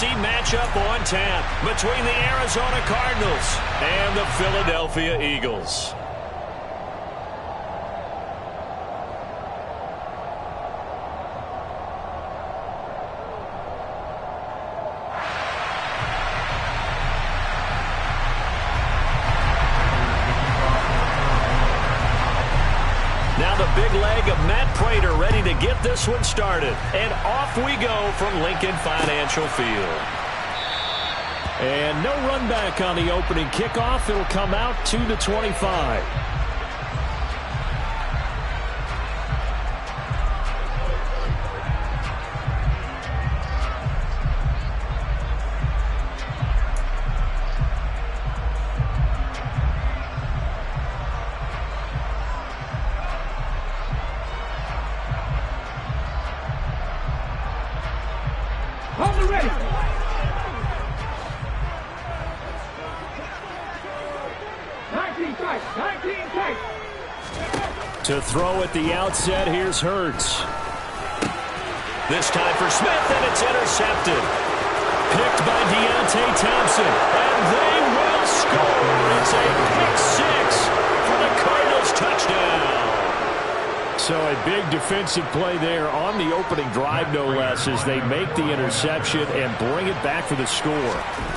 NFC matchup on tap between the Arizona Cardinals and the Philadelphia Eagles. Now the big leg of Matt Prater ready to get this one started. And off we go from Lincoln Financial Field. And no run back on the opening kickoff. It'll come out to the 25. To throw at the outset, here's Hurts. This time for Smith, and it's intercepted. Picked by Deontay Thompson, and they will score. It's a pick six for the Cardinals touchdown. So a big defensive play there on the opening drive, no less, as they make the interception and bring it back for the score.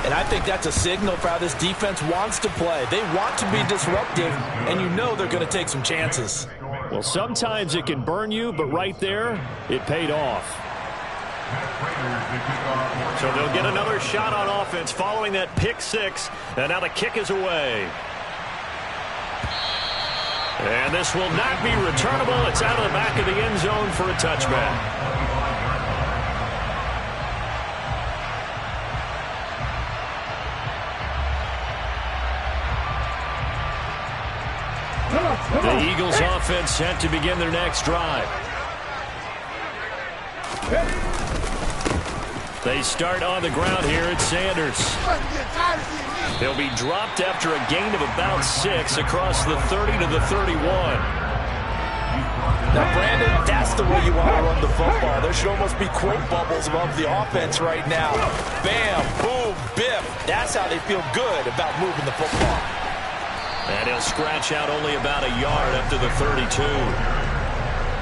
And I think that's a signal for how this defense wants to play. They want to be disruptive, and you know they're going to take some chances. Well, sometimes it can burn you, but right there, it paid off. So they'll get another shot on offense following that pick six, and now the kick is away. And this will not be returnable. It's out of the back of the end zone for a touchback. The Eagles offense set to begin their next drive. They start on the ground here at Sanders. They'll be dropped after a gain of about 6 across the 30 to the 31. Now, Brandon, that's the way you want to run the football. There should almost be quote bubbles above the offense right now. Bam, boom, biff. That's how they feel good about moving the football. And he'll scratch out only about a yard after the 32.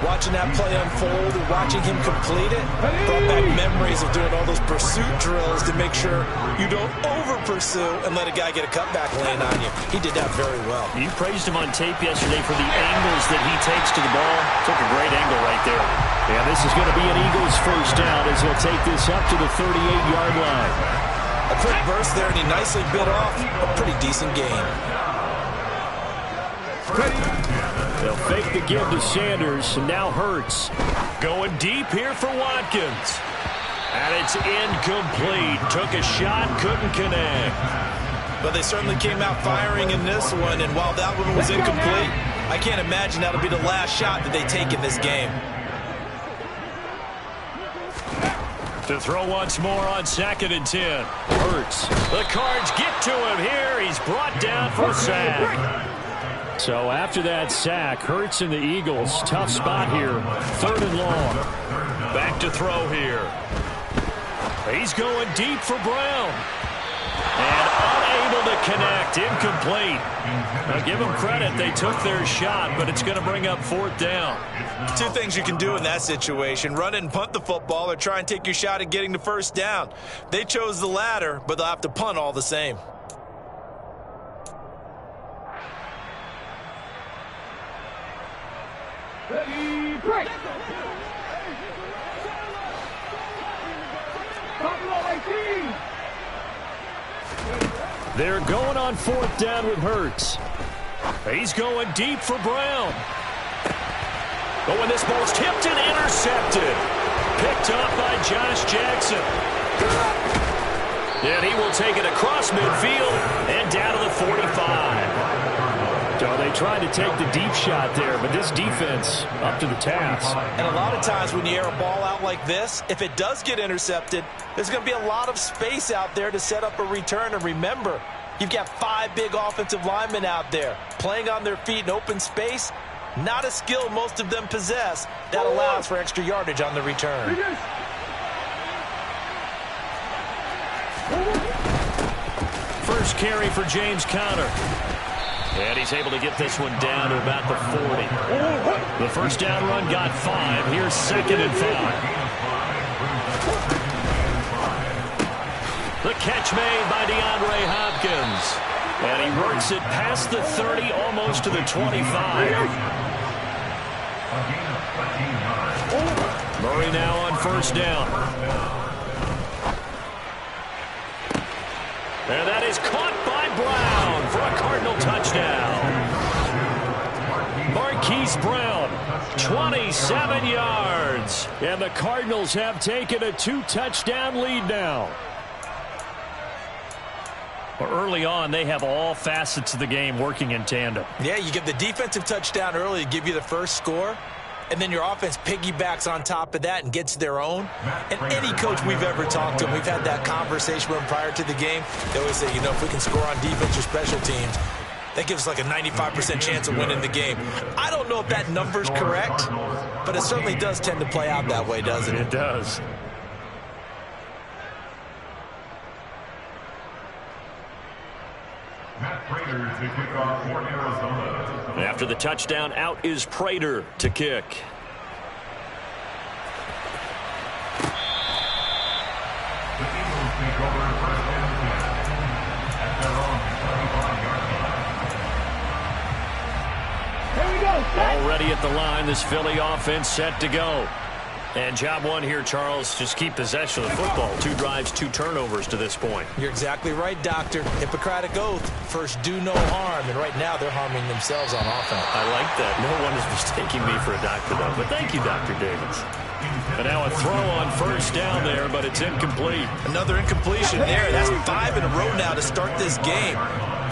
Watching that play unfold and watching him complete it brought back memories of doing all those pursuit drills to make sure you don't over-pursue and let a guy get a cutback land on you. He did that very well. You praised him on tape yesterday for the angles that he takes to the ball. Took a great angle right there. Yeah, this is going to be an Eagles first down as he'll take this up to the 38-yard line. A quick burst there, and he nicely bit off a pretty decent gain. They'll fake the give to Sanders, and now Hurts. Going deep here for Watkins. And it's incomplete. Took a shot, couldn't connect. But they certainly came out firing in this one, and while that one was incomplete, I can't imagine that'll be the last shot that they take in this game. To throw once more on 2nd and 10. Hurts. The Cards get to him here. He's brought down for a sack. So after that sack, Hurts and the Eagles, tough spot here, 3rd and long. Back to throw here. He's going deep for Brown. And unable to connect, incomplete. Now give them credit, they took their shot, but it's going to bring up 4th down. Two things you can do in that situation, run it and punt the football or try and take your shot at getting the 1st down. They chose the latter, but they'll have to punt all the same. Ready, break. They're going on 4th down with Hurts. He's going deep for Brown. But when this ball's tipped and intercepted. Picked up by Josh Jackson. And he will take it across midfield and down to the 45. So they tried to take the deep shot there, but this defense up to the task. And a lot of times when you air a ball out like this, if it does get intercepted, there's going to be a lot of space out there to set up a return. And remember, you've got 5 big offensive linemen out there playing on their feet in open space. Not a skill most of them possess that allows for extra yardage on the return. First carry for James Conner. And he's able to get this one down to about the 40. The first down run got 5. Here's 2nd and 5. The catch made by DeAndre Hopkins. And he works it past the 30, almost to the 25. Murray now on first down. And that is caught by Brown for a Cardinal touchdown. Marquise Brown, 27 yards. And the Cardinals have taken a 2-touchdown lead now. Well, early on, they have all facets of the game working in tandem. Yeah, you get the defensive touchdown early to give you the first score, and then your offense piggybacks on top of that and gets their own. And any coach we've ever talked to, we've had that conversation with them prior to the game. They always say, you know, if we can score on defense or special teams, that gives us like a 95% chance of winning the game. I don't know if that number's correct, but it certainly does tend to play out that way, doesn't it? It does. After the touchdown, out is Prater to kick. Already at the line, this Philly offense set to go. And job one here, Charles, just keep possession of the football. 2 drives, 2 turnovers to this point. You're exactly right, Doctor. Hippocratic oath. First, do no harm. And right now, they're harming themselves on offense. I like that. No one is mistaking me for a doctor, though. But thank you, Dr. Davis. And now a throw on first down there, but it's incomplete. Another incompletion there. That's 5 in a row now to start this game.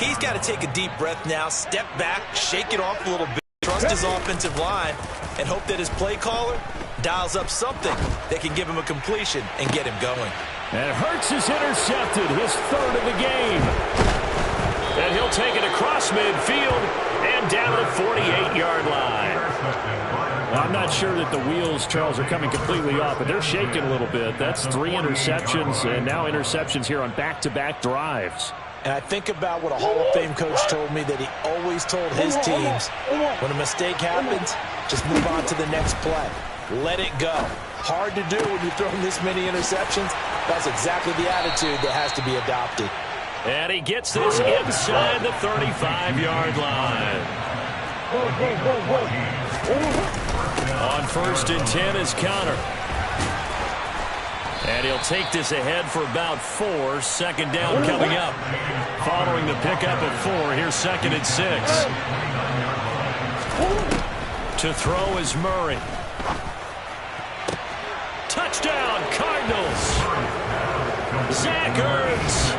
He's got to take a deep breath now, step back, shake it off a little bit, trust his offensive line, and hope that his play caller dials up something that can give him a completion and get him going. And Hurts is intercepted, his 3rd of the game. And he'll take it across midfield and down to the 48-yard line. I'm not sure that the wheels, Charles, are coming completely off, but they're shaking a little bit. That's 3 interceptions, and now interceptions here on back-to-back drives. And I think about what a Hall of Fame coach told me, that he always told his teams, when a mistake happens, just move on to the next play. Let it go. Hard to do when you're throwing this many interceptions. That's exactly the attitude that has to be adopted. And he gets this inside the 35-yard line. On first and 10 is Conner. And he'll take this ahead for about 4. 2nd down coming up. Following the pickup of 4, here's 2nd and 6. To throw is Murray. Touchdown, Cardinals. Zach Ertz,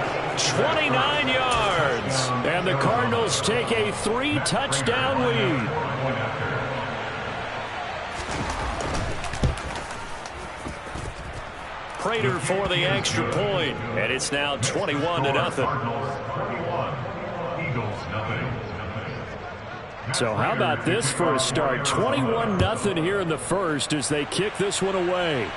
29 yards. And the Cardinals take a 3-touchdown lead. Prater for the extra point, and it's now 21-0. So how about this for a start? 21-0 here in the first as they kick this one away.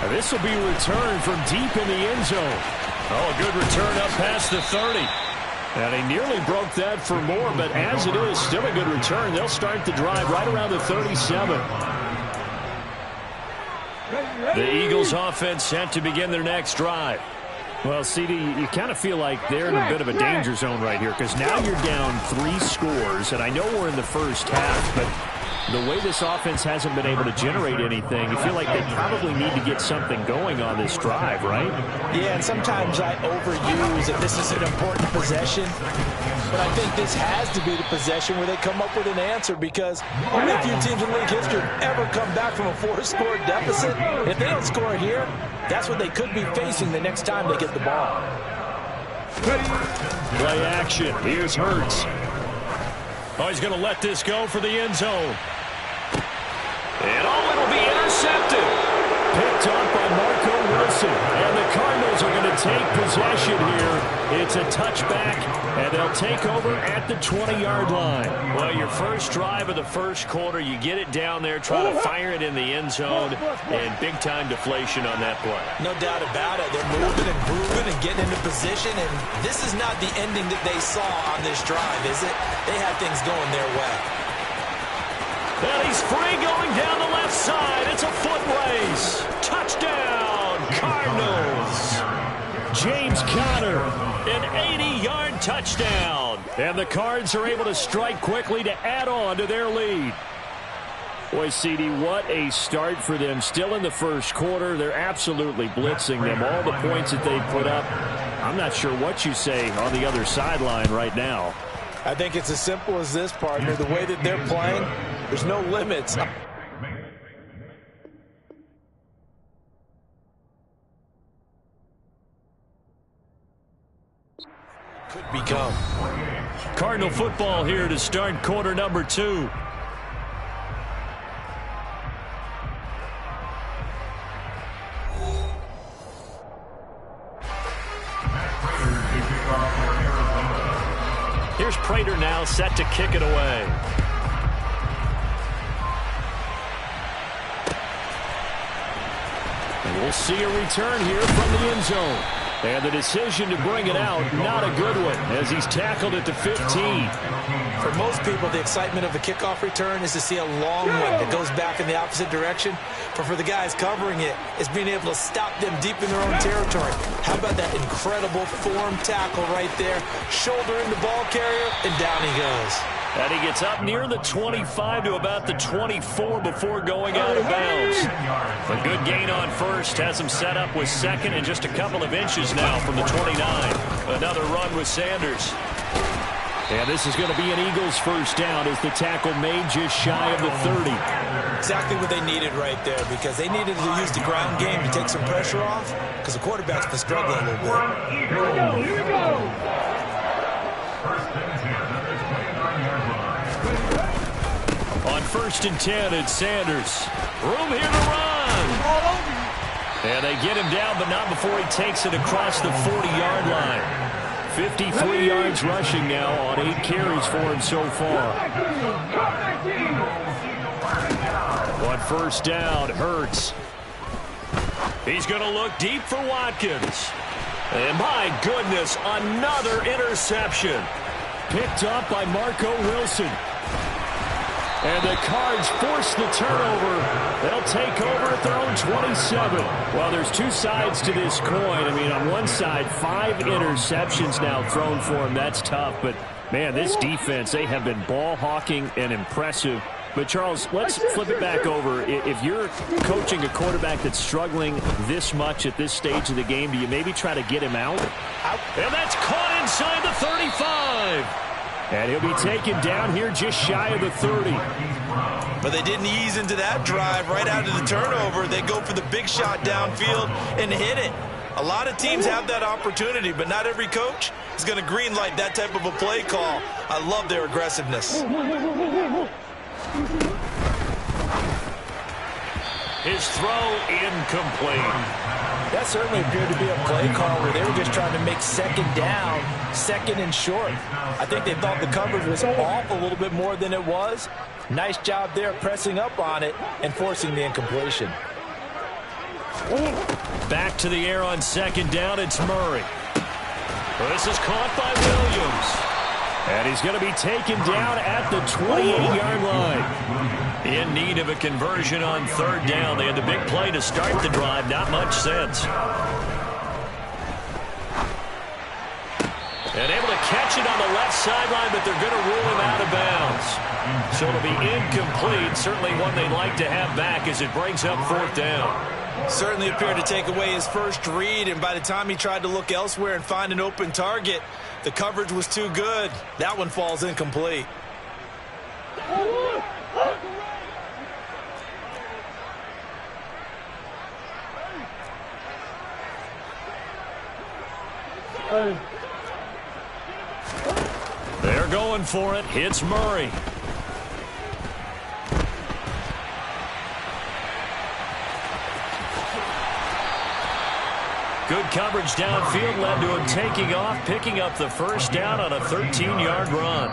And this will be returned from deep in the end zone. Oh, a good return up past the 30. And he nearly broke that for more, but as it is, still a good return. They'll start the drive right around the 37. The Eagles offense set to begin their next drive. Well, CD, you kind of feel like they're in a bit of a danger zone right here because now you're down 3 scores, and I know we're in the first half, but the way this offense hasn't been able to generate anything, you feel like they probably need to get something going on this drive, right? Yeah, and sometimes I overuse if this is an important possession, but I think this has to be the possession where they come up with an answer, because only a few teams in league history have ever come back from a 4-score deficit. If they don't score here, that's what they could be facing the next time they get the ball. Play action. Here's Hurts. Oh, he's going to let this go for the end zone. And it'll be intercepted. Picked up by Marco Wilson. And the Cardinals Eagles are going to take possession here. It's a touchback, and they'll take over at the 20-yard line. Well, your first drive of the first quarter, you get it down there, try to fire it in the end zone, and big-time deflation on that play. No doubt about it. They're moving and grooving and getting into position, and this is not the ending that they saw on this drive, is it? They had things going their way. And he's free going down the left side. It's a foot race. Touchdown, Cardinals. James Conner. An 80-yard touchdown. And the Cards are able to strike quickly to add on to their lead. Boy, CD, what a start for them. Still in the first quarter. They're absolutely blitzing them. All the points that they put up, I'm not sure what you say on the other sideline right now. I think it's as simple as this, partner. The way that they're playing, there's no limits. Could become. Cardinal football here to start quarter number 2. Here's Prater now set to kick it away. And we'll see a return here from the end zone. And the decision to bring it out, not a good one, as he's tackled it to 15. For most people, the excitement of a kickoff return is to see a long one that goes back in the opposite direction. But for the guys covering it, it's being able to stop them deep in their own territory. How about that incredible form tackle right there? Shoulder in the ball carrier, and down he goes. And he gets up near the 25 to about the 24 before going out of bounds. A good gain on first. Has him set up with second and just a couple of inches now from the 29. Another run with Sanders. And this is going to be an Eagles first down as the tackle made just shy of the 30. Exactly what they needed right there, because they needed to use the ground game to take some pressure off, because the quarterback's been struggling a little bit. Here we go. On 1st and 10, it's Sanders. Room here to run. And they get him down, but not before he takes it across the 40-yard line. 53 yards rushing now on 8 carries for him so far. On 1st down, Hurts. He's going to look deep for Watkins. And my goodness, another interception. Picked up by Marco Wilson. And the Cards force the turnover. They'll take over at their own 27. Well, there's two sides to this coin. I mean, on one side, 5 interceptions now thrown for him. That's tough. But, man, this defense, they have been ball hawking and impressive. But, Charles, let's flip it back over. If you're coaching a quarterback that's struggling this much at this stage of the game, do you maybe try to get him out? And that's caught inside the 35. And he'll be taken down here just shy of the 30. But they didn't ease into that drive right out of the turnover. They go for the big shot downfield and hit it. A lot of teams have that opportunity, but not every coach is going to greenlight that type of a play call. I love their aggressiveness. His throw incomplete. That certainly appeared to be a play call where they were just trying to make second down, second and short. I think they thought the coverage was off a little bit more than it was. Nice job there pressing up on it and forcing the incompletion. Back to the air on 2nd down, it's Murray. This is caught by Williams. And he's going to be taken down at the 28-yard line. In need of a conversion on 3rd down. They had the big play to start the drive. Not much sense. And able to catch it on the left sideline, but they're going to rule him out of bounds. So it'll be incomplete. Certainly one they'd like to have back as it brings up 4th down. Certainly appeared to take away his first read, and by the time he tried to look elsewhere and find an open target, the coverage was too good. That one falls incomplete. They're going for it. It's Murray. Good coverage downfield led to him taking off, picking up the first down on a 13-yard run.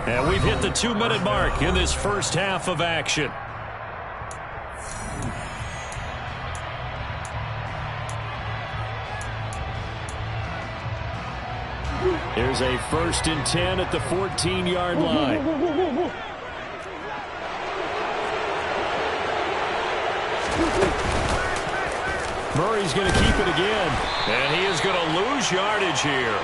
And we've hit the 2-minute mark in this first half of action. Here's a 1st and 10 at the 14-yard line. Murray's going to keep it again. And he is going to lose yardage here.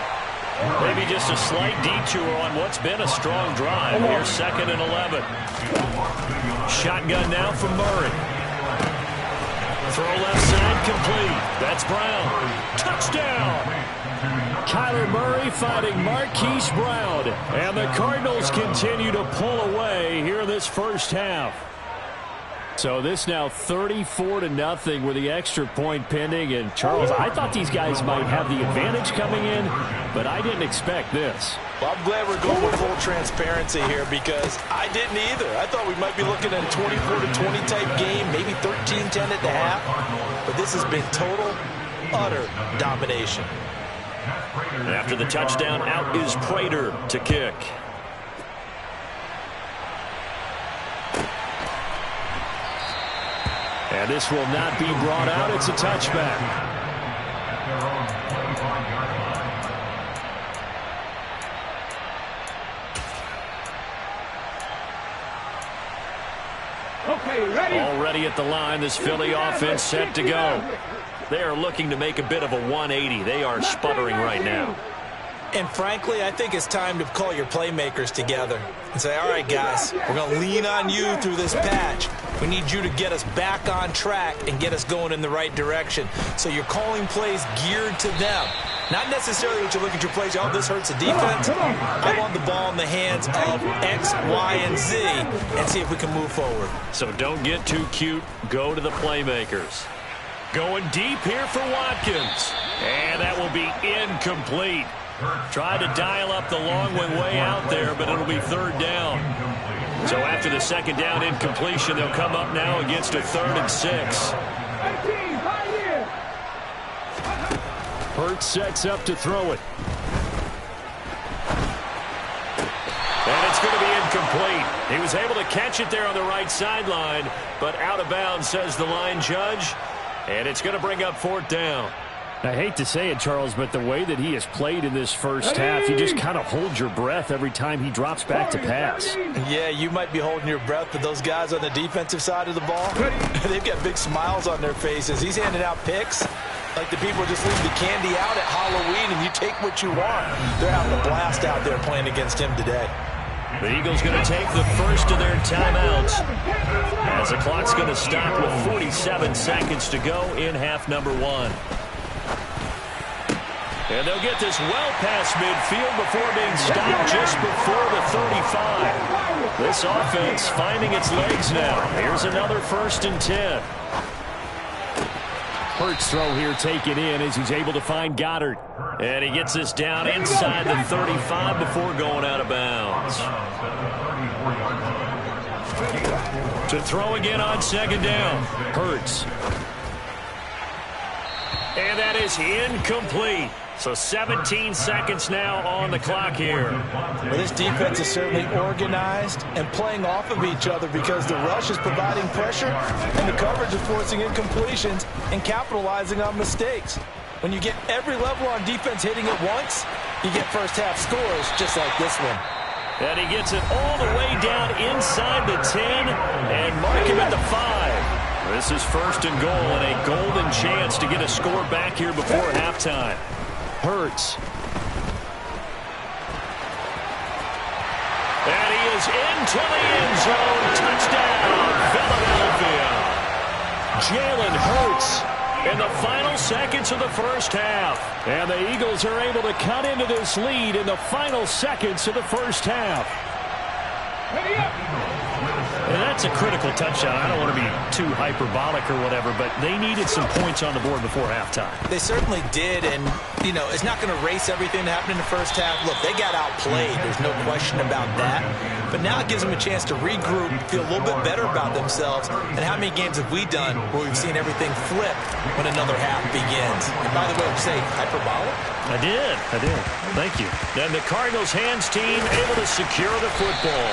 Maybe just a slight detour on what's been a strong drive. Here's 2nd and 11. Shotgun now from Murray. Throw left side complete. That's Brown. Touchdown. Kyler Murray fighting Marquise Brown. And the Cardinals continue to pull away here in this first half. So this now 34-0 with the extra point pending. And Charles, I thought these guys might have the advantage coming in, but I didn't expect this. Well, I'm glad we're going with full transparency here because I didn't either. I thought we might be looking at a 24-20 type game, maybe 13-10 at the half. But this has been total, utter domination. And after the touchdown, out is Prater to kick. And this will not be brought out. It's a touchback. Okay, ready. Already at the line, this Philly offense set to go. They are looking to make a bit of a 180. They are sputtering right now. And frankly, I think it's time to call your playmakers together and say, all right, guys, we're going to lean on you through this patch. We need you to get us back on track and get us going in the right direction. So you're calling plays geared to them. Not necessarily that you look at your plays, oh, this hurts the defense. I want the ball in the hands of X, Y, and Z and see if we can move forward. So don't get too cute. Go to the playmakers. Going deep here for Watkins. And that will be incomplete. Tried to dial up the long one way out there, but it'll be 3rd down. So after the 2nd down incompletion, they'll come up now against a 3rd and 6. Hurts sets up to throw it. And it's going to be incomplete. He was able to catch it there on the right sideline, but out of bounds, says the line judge. And it's going to bring up 4th down. I hate to say it, Charles, but the way that he has played in this first half, you just kind of hold your breath every time he drops back to pass. Yeah, you might be holding your breath, but those guys on the defensive side of the ball, they've got big smiles on their faces. He's handing out picks like the people just leave the candy out at Halloween and you take what you want. They're having a blast out there playing against him today. The Eagles going to take the first of their timeouts as the clock's going to stop with 47 seconds to go in half number 1. And they'll get this well past midfield before being stopped just before the 35. This offense finding its legs now. Here's another 1st and 10. Hurts throw here taken in as he's able to find Goddard. And he gets this down inside the 35 before going out of bounds. To throw again on 2nd down. Hurts. And that is incomplete. So 17 seconds now on the clock here. Well, this defense is certainly organized and playing off of each other because the rush is providing pressure and the coverage is forcing incompletions and capitalizing on mistakes. When you get every level on defense hitting at once, you get first half scores just like this one. And he gets it all the way down inside the 10 and mark him at the 5. This is 1st and goal and a golden chance to get a score back here before halftime. Hurts. And he is into the end zone. Touchdown, Philadelphia. Jalen Hurts in the final seconds of the first half. And the Eagles are able to cut into this lead in the final seconds of the first half. Ready up. And that That's a critical touchdown. I don't want to be too hyperbolic or whatever, but they needed some points on the board before halftime. They certainly did, and, you know, it's not going to erase everything that happened in the first half. Look, they got outplayed. There's no question about that. But now it gives them a chance to regroup, feel a little bit better about themselves. And how many games have we done where we've seen everything flip when another half begins? And by the way, would you say hyperbolic? I did. Thank you. Then the Cardinals hands team able to secure the football.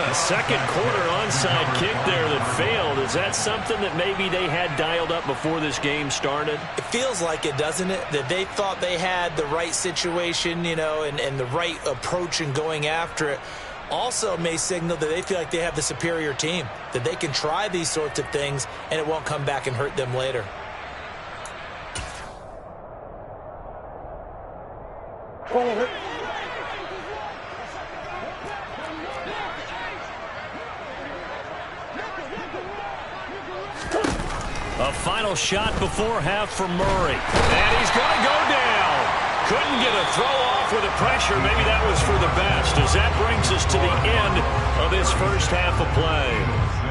A second quarter onside kick there that failed. Is that something that maybe they had dialed up before this game started? It feels like it, doesn't it? That they thought they had the right situation, you know, and the right approach in going after it. Also may signal that they feel like they have the superior team, that they can try these sorts of things and it won't come back and hurt them later. A final shot before half for Murray. And he's going to go down. Couldn't get a throw off with the pressure. Maybe that was for the best, as that brings us to the end of this first half of play.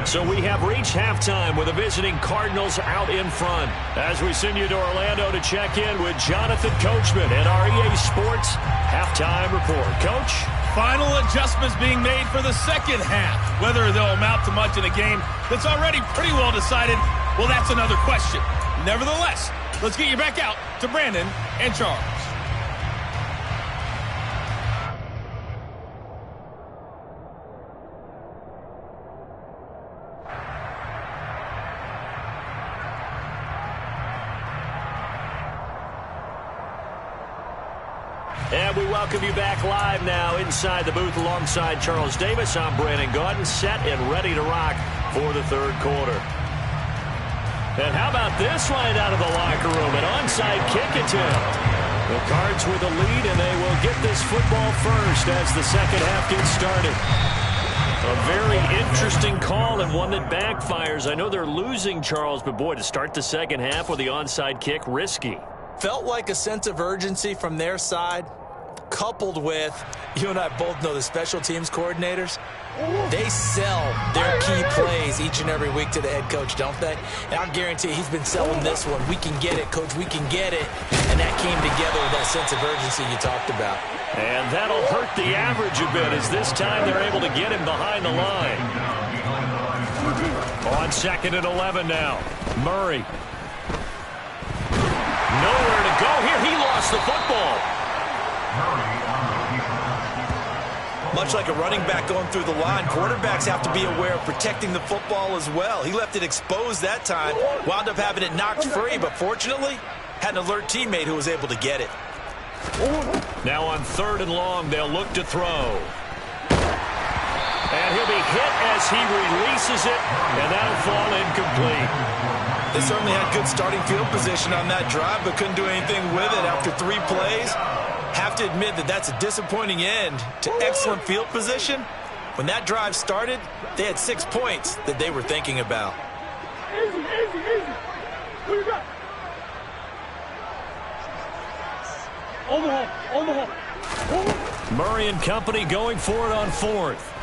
So we have reached halftime with the visiting Cardinals out in front. As we send you to Orlando to check in with Jonathan Coachman at our EA Sports Halftime Report. Coach? Final adjustments being made for the second half. Whether they'll amount to much in a game that's already pretty well decided, well, that's another question. Nevertheless, let's get you back out to Brandon and Charles. And we welcome you back live now inside the booth alongside Charles Davis. I'm Brandon Gaudin, set and ready to rock for the third quarter. And how about this right out of the locker room? An onside kick attempt. The Cards with a lead, and they will get this football first as the second half gets started. A very interesting call and one that backfires. I know they're losing, Charles, but boy, to start the second half with the onside kick, risky. Felt like a sense of urgency from their side, coupled with, you and I both know the special teams coordinators, they sell their key plays each and every week to the head coach, don't they? And I guarantee he's been selling this one. We can get it, coach, we can get it. And that came together with that sense of urgency you talked about. And that'll hurt the average a bit, as this time they're able to get him behind the line. On 2nd and 11 now. Murray. Nowhere to go here. He lost the football. Much like a running back going through the line, quarterbacks have to be aware of protecting the football as well. He left it exposed that time, wound up having it knocked free, but fortunately had an alert teammate who was able to get it. Now on 3rd and long, they'll look to throw. And he'll be hit as he releases it, and that'll fall incomplete. They certainly had good starting field position on that drive, but couldn't do anything with it after 3 plays. Have to admit that that's a disappointing end to excellent field position. When that drive started, they had 6 points that they were thinking about. Easy. What you got? Overhaul. Murray and company going for it on 4th.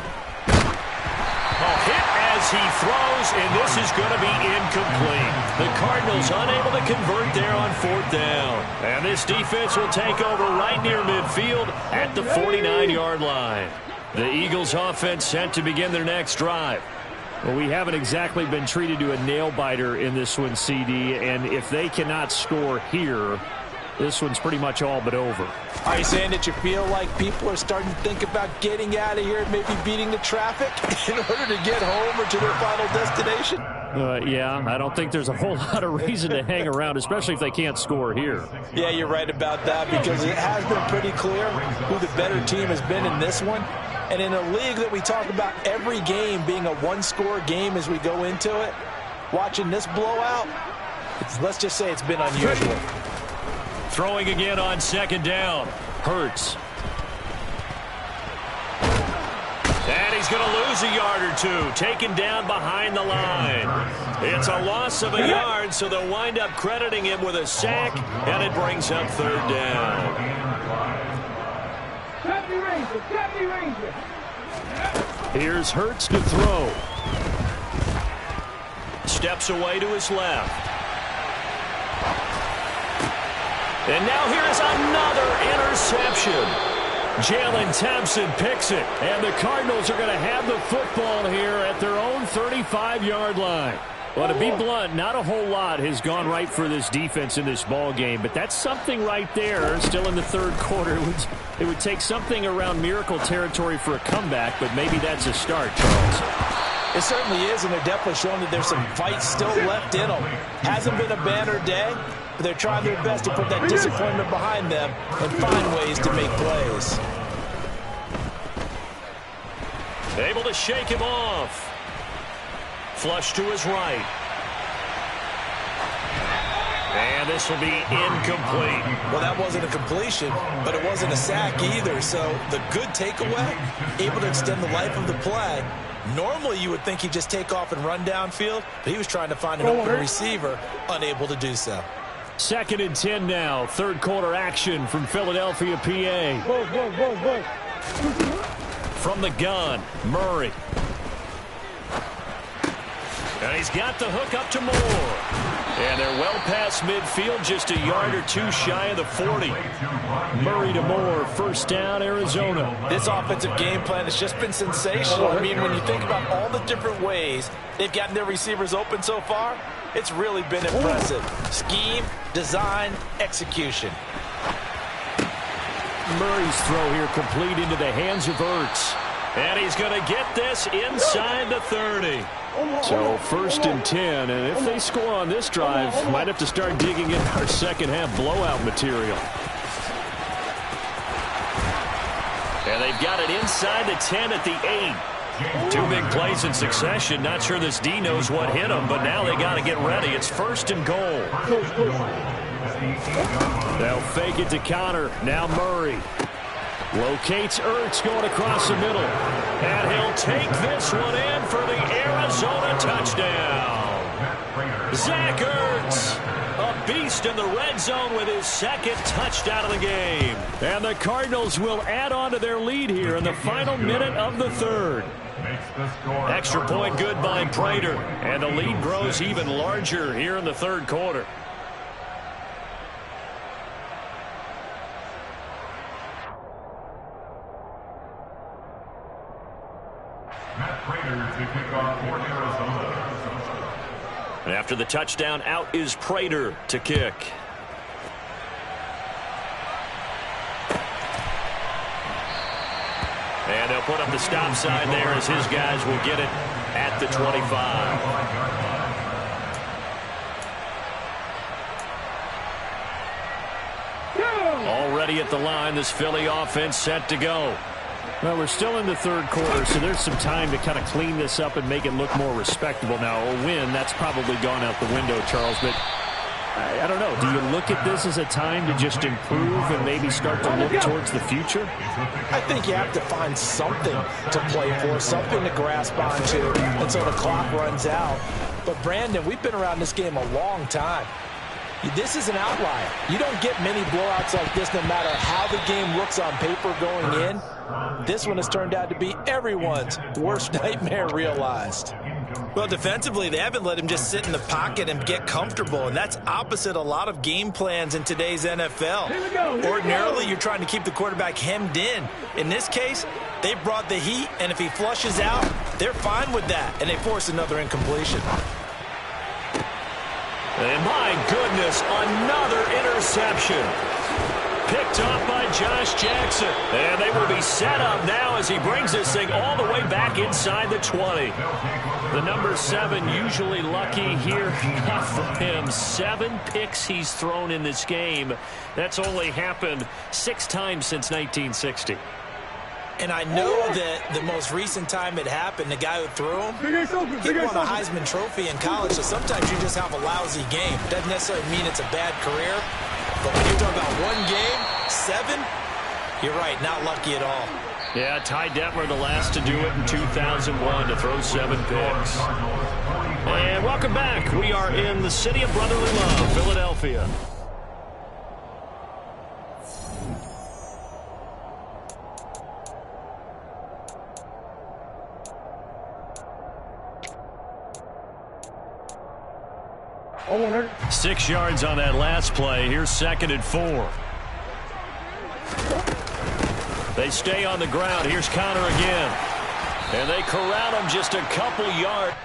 Hit as he throws, and this is going to be incomplete. The Cardinals unable to convert there on 4th down. And this defense will take over right near midfield at the 49-yard line. The Eagles offense set to begin their next drive. Well, we haven't exactly been treated to a nail-biter in this one, CD, and if they cannot score here, this one's pretty much all but over. Are you saying that you feel like people are starting to think about getting out of here and maybe beating the traffic in order to get home or to their final destination? Yeah, I don't think there's a whole lot of reason to hang around, especially if they can't score here. Yeah, you're right about that, because it has been pretty clear who the better team has been in this one. And in a league that we talk about every game being a one-score game as we go into it, watching this blowout, let's just say it's been unusual. Throwing again on 2nd down. Hurts. And he's going to lose a yard or two. Taken down behind the line. It's a loss of a yard, so they'll wind up crediting him with a sack, and it brings up 3rd down. Deputy Ranger. Here's Hurts to throw. steps away to his left. And now here's another interception. Jalen Thompson picks it, and the Cardinals are going to have the football here at their own 35-yard line. Well, to be blunt, not a whole lot has gone right for this defense in this ball game, but that's something right there. Still in the third quarter, it would take something around miracle territory for a comeback, but maybe that's a start, Charles. It certainly is, and they're definitely showing that there's some fight still left in them. Hasn't been a banner day, but they're trying their best to put that disappointment behind them and find ways to make plays. Able to shake him off. Flush to his right. And this will be incomplete. Well, that wasn't a completion, but it wasn't a sack either. So the good takeaway, able to extend the life of the play. Normally you would think he'd just take off and run downfield, but he was trying to find an open receiver, unable to do so. 2nd and 10 now. Third quarter action from Philadelphia, PA. From the gun, Murray. And he's got the hook up to Moore. And they're well past midfield, just a yard or two shy of the 40. Murray to Moore, first down, Arizona. This offensive game plan has just been sensational. I mean, when you think about all the different ways they've gotten their receivers open so far, it's really been impressive. Scheme, design, execution. Murray's throw here complete into the hands of Ertz. And he's going to get this inside the 30. So 1st and 10, and if they score on this drive, might have to start digging in our second half blowout material. And they've got it inside the 10 at the 8. Two big plays in succession. Not sure this D knows what hit him, but now they got to get ready. It's 1st and goal. They'll fake it to Connor. Now Murray. Locates Ertz going across the middle. And he'll take this one in for the Arizona touchdown. Zach Ertz, a beast in the red zone with his 2nd touchdown of the game. And the Cardinals will add on to their lead here in the final minute of the 3rd. Extra point good by Prater. And the lead grows even larger here in the 3rd quarter. And after the touchdown, out is Prater to kick. And they'll put up the stop sign there as his guys will get it at the 25. Already at the line, this Philly offense set to go. Well, we're still in the 3rd quarter, so there's some time to kind of clean this up and make it look more respectable. Now, a win, that's probably gone out the window, Charles, but I don't know. Do you look at this as a time to just improve and maybe start to look towards the future? I think you have to find something to play for, something to grasp onto until the clock runs out. But, Brandon, we've been around this game a long time. This is an outlier. You don't get many blowouts like this no matter how the game looks on paper going in. This one has turned out to be everyone's worst nightmare realized. Well, defensively, they haven't let him just sit in the pocket and get comfortable, and that's opposite a lot of game plans in today's NFL. Ordinarily, you're trying to keep the quarterback hemmed in. In this case, they brought the heat, and if he flushes out, they're fine with that, and they force another incompletion. And my goodness, another interception. Picked off by Josh Jackson. And they will be set up now as he brings this thing all the way back inside the 20. The number 7 usually lucky here. Not for him. 7 picks he's thrown in this game. That's only happened 6 times since 1960. And I know that the most recent time it happened, the guy who threw him, he won a Heisman Trophy in college, so sometimes you just have a lousy game. It doesn't necessarily mean it's a bad career, but when you're talking about one game, 7, you're right, not lucky at all. Yeah, Ty Detmer, the last to do it in 2001, to throw 7 picks. And welcome back. We are in the city of brotherly love, Philadelphia. 6 yards on that last play. Here's 2nd and 4. They stay on the ground. Here's Connor again. And they corral him just a couple yards.